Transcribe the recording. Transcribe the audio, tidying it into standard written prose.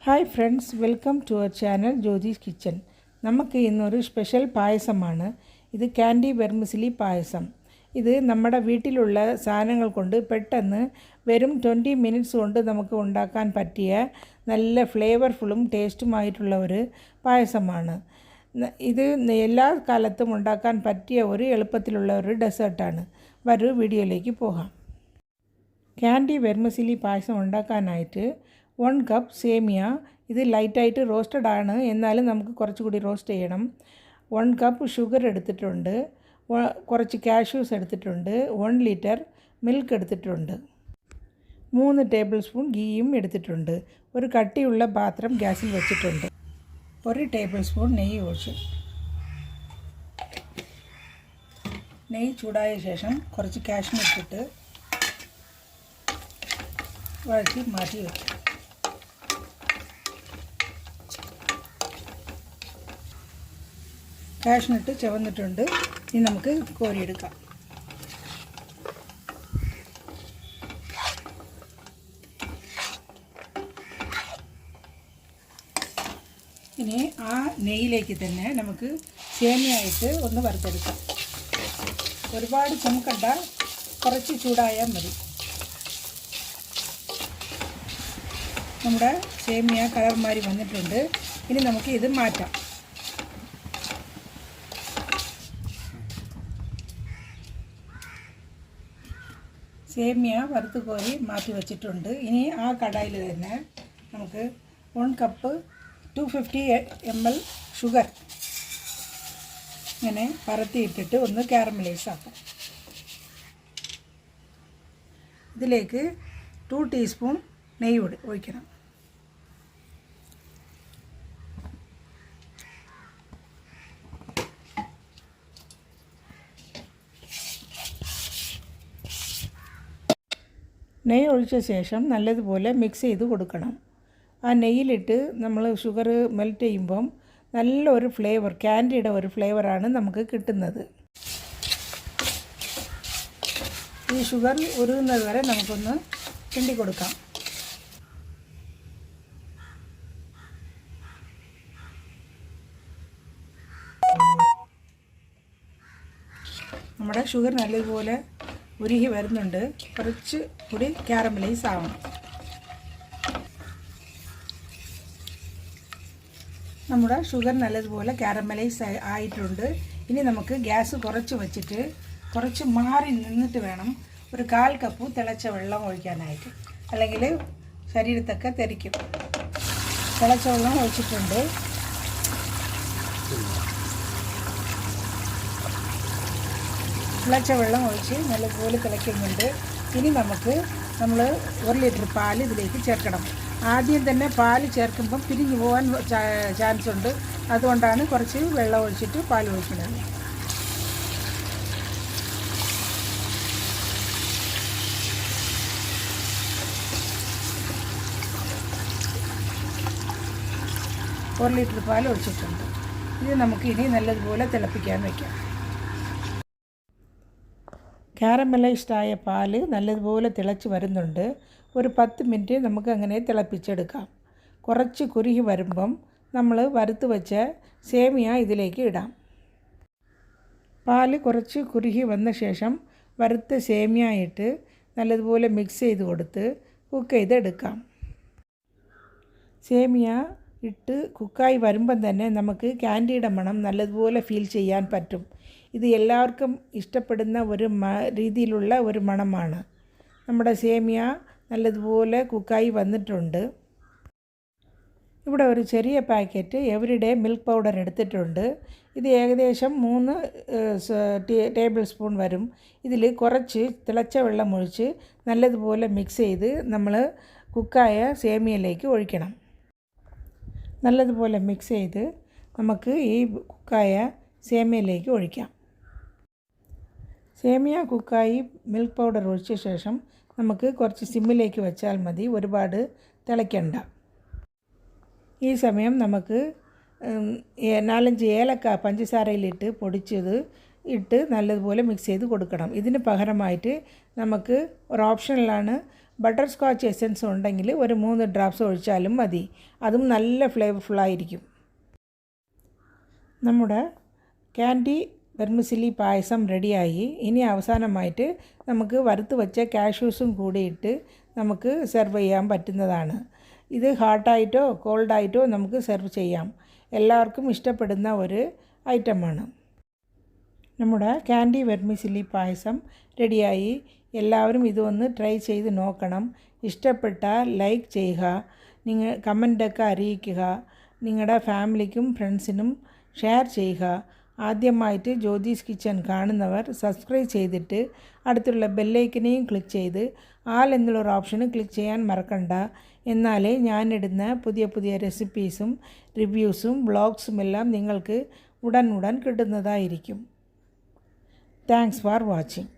Hi friends, welcome to our channel Jyothis kitchen. നമുക്ക് ഇന്നൊരു special പായസമാണ്. ഇത് ക്യാൻഡി വെർമിസിലി പായസം. ഇത് നമ്മുടെ വീട്ടിലുള്ള സാധനങ്ങൾ കൊണ്ട് പെട്ടെന്ന് വെറും 20 മിനിറ്റ്സ് കൊണ്ട് നമുക്ക് ഉണ്ടാക്കാൻ പറ്റിയ നല്ല ഫ്ലേവർഫുള്ളും ടേസ്റ്റുമായിട്ടുള്ള ഒരു പായസമാണ്. ഇത് എല്ലാ കാലത്തും ഉണ്ടാക്കാൻ പറ്റിയ ഒരു എളുപ്പത്തിലുള്ള ഒരു ഡെസേർട്ടാണ്. വരൂ വീഡിയോയിലേക്ക് പോകാം. ക്യാൻഡി വെർമിസിലി പായസം ഉണ്ടാക്കാനായിട്ട് 1 കപ്പ് സേമിയ. ഇത് ലൈറ്റായിട്ട് റോസ്റ്റഡ് ആണ്, എന്നാലും നമുക്ക് കുറച്ചുകൂടി റോസ്റ്റ് ചെയ്യണം. 1 കപ്പ് ഷുഗർ എടുത്തിട്ടുണ്ട്. കുറച്ച് കാഷ്യൂസ് എടുത്തിട്ടുണ്ട്. 1 ലിറ്റർ മിൽക്ക് എടുത്തിട്ടുണ്ട്. 3 ടേബിൾ സ്പൂൺ ഗീയും എടുത്തിട്ടുണ്ട്. ഒരു കട്ടിയുള്ള പാത്രം ഗ്യാസിൽ വെച്ചിട്ടുണ്ട്. 1 ടേബിൾ സ്പൂൺ നെയ്യ് ഒഴിച്ചു. നെയ്യ് ചൂടായ ശേഷം കുറച്ച് കാഷ്യൂസ് ഇട്ടിട്ട് വഴറ്റി മാറ്റി വയ്ക്കും. കാഷ്യൂനട്ട് ചുവന്നിട്ടുണ്ട്. ഇനി നമുക്ക് കോരിയെടുക്കാം. ഇനി ആ നെയ്യിലേക്ക് തന്നെ നമുക്ക് സേമിയായിട്ട് ഒന്ന് വറുത്തെടുക്കാം. ഒരുപാട് ചുമക്കണ്ട, കുറച്ച് ചൂടായാൽ മതി. നമ്മുടെ സേമിയ കളർ മാറി വന്നിട്ടുണ്ട്. ഇനി നമുക്ക് ഇത് മാറ്റാം. സേമിയ വറുത്ത് കോരി മാറ്റി വച്ചിട്ടുണ്ട്. ഇനി ആ കടായിൽ തന്നെ നമുക്ക് 1 കപ്പ് 250 ml ഷുഗർ ഇങ്ങനെ പരത്തിയിട്ടിട്ട് ഒന്ന് കാരമലൈസ് ആക്കാം. ഇതിലേക്ക് 2 ടീസ്പൂൺ നെയ്യ് ഒഴിക്കണം. നെയ്യ് ഒഴിച്ച ശേഷം നല്ലതുപോലെ മിക്സ് ചെയ്ത് കൊടുക്കണം. ആ നെയ്യിലിട്ട് നമ്മൾ ഷുഗർ മെൽറ്റ് ചെയ്യുമ്പം നല്ലൊരു ഫ്ലേവർ, ക്യാൻഡിയുടെ ഒരു ഫ്ലേവറാണ് നമുക്ക് കിട്ടുന്നത്. ഈ ഷുഗർ ഉരുകുന്നത് വരെ നമുക്കൊന്ന് കിണ്ടി കൊടുക്കാം. നമ്മുടെ ഷുഗർ നല്ലതുപോലെ ഉരുകി വരുന്നുണ്ട്. കുറച്ച് കൂടി കാരമലൈസ് ആവണം. നമ്മുടെ ഷുഗർ നല്ലതുപോലെ കാരമലൈസ് ആയിട്ടുണ്ട്. ഇനി നമുക്ക് ഗ്യാസ് കുറച്ച് വച്ചിട്ട് കുറച്ച് മാറി നിന്നിട്ട് വേണം ഒരു 1/4 കപ്പ് തിളച്ച വെള്ളം ഒഴിക്കാനായിട്ട്, അല്ലെങ്കിൽ ശരീരത്തൊക്കെ തെറിക്കും. തിളച്ച വെള്ളം ഒഴിച്ചിട്ടുണ്ട്. തിളച്ച വെള്ളം ഒഴിച്ച് നല്ലപോലെ തിളയ്ക്കുന്നുണ്ട്. ഇനി നമ്മൾ 1 ലിറ്റർ പാൽ ഇതിലേക്ക് ചേർക്കണം. ആദ്യം തന്നെ പാൽ ചേർക്കുമ്പം പിരിഞ്ഞു പോകാൻ ചാൻസ് ഉണ്ട്. അതുകൊണ്ടാണ് കുറച്ച് വെള്ളം ഒഴിച്ചിട്ട് പാൽ ഒഴിക്കുന്നത്. ഒരു ലിറ്റർ പാൽ ഒഴിച്ചിട്ടുണ്ട്. ഇത് നമുക്ക് ഇനി നല്ലതുപോലെ തിളപ്പിക്കാൻ വയ്ക്കാം. കാരമലൈസ്ഡ് ആയ പാൽ നല്ലതുപോലെ തിളച്ച് വരുന്നുണ്ട്. ഒരു 10 മിനിറ്റ് നമുക്ക് അങ്ങനെ തിളപ്പിച്ചെടുക്കാം. കുറച്ച് കുറുകി വരുമ്പം നമ്മൾ വറുത്ത് വെച്ച സേമിയ ഇതിലേക്ക് ഇടാം. പാൽ കുറച്ച് കുറുകി വന്ന ശേഷം വറുത്ത സേമിയ ഇട്ട് നല്ലതുപോലെ മിക്സ് ചെയ്ത് കൊടുത്ത് കുക്ക് ചെയ്തെടുക്കാം. സേമിയ ഇട്ട് കുക്കായി വരുമ്പം തന്നെ നമുക്ക് ക്യാൻഡിയുടെ മണം നല്ലതുപോലെ ഫീൽ ചെയ്യാൻ പറ്റും. ഇത് എല്ലാവർക്കും ഇഷ്ടപ്പെടുന്ന ഒരു രീതിയിലുള്ള ഒരു മണമാണ്. നമ്മുടെ സേമിയ നല്ലതുപോലെ കുക്കായി വന്നിട്ടുണ്ട്. ഇവിടെ ഒരു ചെറിയ പാക്കറ്റ് എവരിഡേ മിൽക്ക് പൗഡർ എടുത്തിട്ടുണ്ട്. ഇത് ഏകദേശം 3 ടേബിൾ സ്പൂൺ വരും. ഇതിൽ കുറച്ച് തിളച്ച വെള്ളം ഒഴിച്ച് നല്ലതുപോലെ മിക്സ് ചെയ്ത് നമ്മൾ കുക്കായ സേമിയയിലേക്ക് ഒഴിക്കണം. നല്ലതുപോലെ മിക്സ് ചെയ്ത് നമുക്ക് ഈ കുക്കായ സേമിയയിലേക്ക് ഒഴിക്കാം. സേമിയ കുക്കായി മിൽക്ക് പൗഡർ ഒഴിച്ച ശേഷം നമുക്ക് കുറച്ച് സിമ്മിലേക്ക് വെച്ചാൽ മതി, ഒരുപാട് തിളയ്ക്കണ്ട. ഈ സമയം നമുക്ക് 4-5 ഏലക്ക പഞ്ചസാരയിലിട്ട് പൊടിച്ചത് ഇട്ട് നല്ലതുപോലെ മിക്സ് ചെയ്ത് കൊടുക്കണം. ഇതിന് പകരമായിട്ട് നമുക്ക് ഒരു ഓപ്ഷനിലാണ് ബട്ടർ സ്കോച്ച് എസൻസ് ഉണ്ടെങ്കിൽ ഒരു 3 ഡ്രോപ്സ് ഒഴിച്ചാലും മതി. അതും നല്ല ഫ്ലേവർഫുള്ളായിരിക്കും. നമ്മുടെ ക്യാൻഡി വെർമിസിലി പായസം റെഡിയായി. ഇനി അവസാനമായിട്ട് നമുക്ക് വറുത്ത് വെച്ച കാഷ്യൂസും കൂടിയിട്ട് നമുക്ക് സെർവ് ചെയ്യാൻ പറ്റുന്നതാണ്. ഇത് ഹാട്ടായിട്ടോ കോൾഡായിട്ടോ നമുക്ക് സെർവ് ചെയ്യാം. എല്ലാവർക്കും ഇഷ്ടപ്പെടുന്ന ഒരു ഐറ്റമാണ്. നമ്മുടെ ക്യാൻഡി വെർമിസിലി പായസം റെഡിയായി. എല്ലാവരും ഇതൊന്ന് ട്രൈ ചെയ്ത് നോക്കണം. ഇഷ്ടപ്പെട്ടാൽ ലൈക്ക് ചെയ്യുക, നിങ്ങൾ കമൻ്റൊക്കെ അറിയിക്കുക, നിങ്ങളുടെ ഫാമിലിക്കും ഫ്രണ്ട്സിനും ഷെയർ ചെയ്യുക. ആദ്യമായിട്ട് ജ്യോതിസ് കിച്ചൻ കാണുന്നവർ സബ്സ്ക്രൈബ് ചെയ്തിട്ട് അടുത്തുള്ള ബെല്ലൈക്കനെയും ക്ലിക്ക് ചെയ്ത് ആൽ എന്നുള്ളൊരു ഓപ്ഷന് ക്ലിക്ക് ചെയ്യാൻ മറക്കണ്ട. എന്നാലേ ഞാനിടുന്ന പുതിയ പുതിയ റെസിപ്പീസും റിവ്യൂസും വ്ളോഗ്സും എല്ലാം നിങ്ങൾക്ക് ഉടൻ കിട്ടുന്നതായിരിക്കും. Thanks for watching.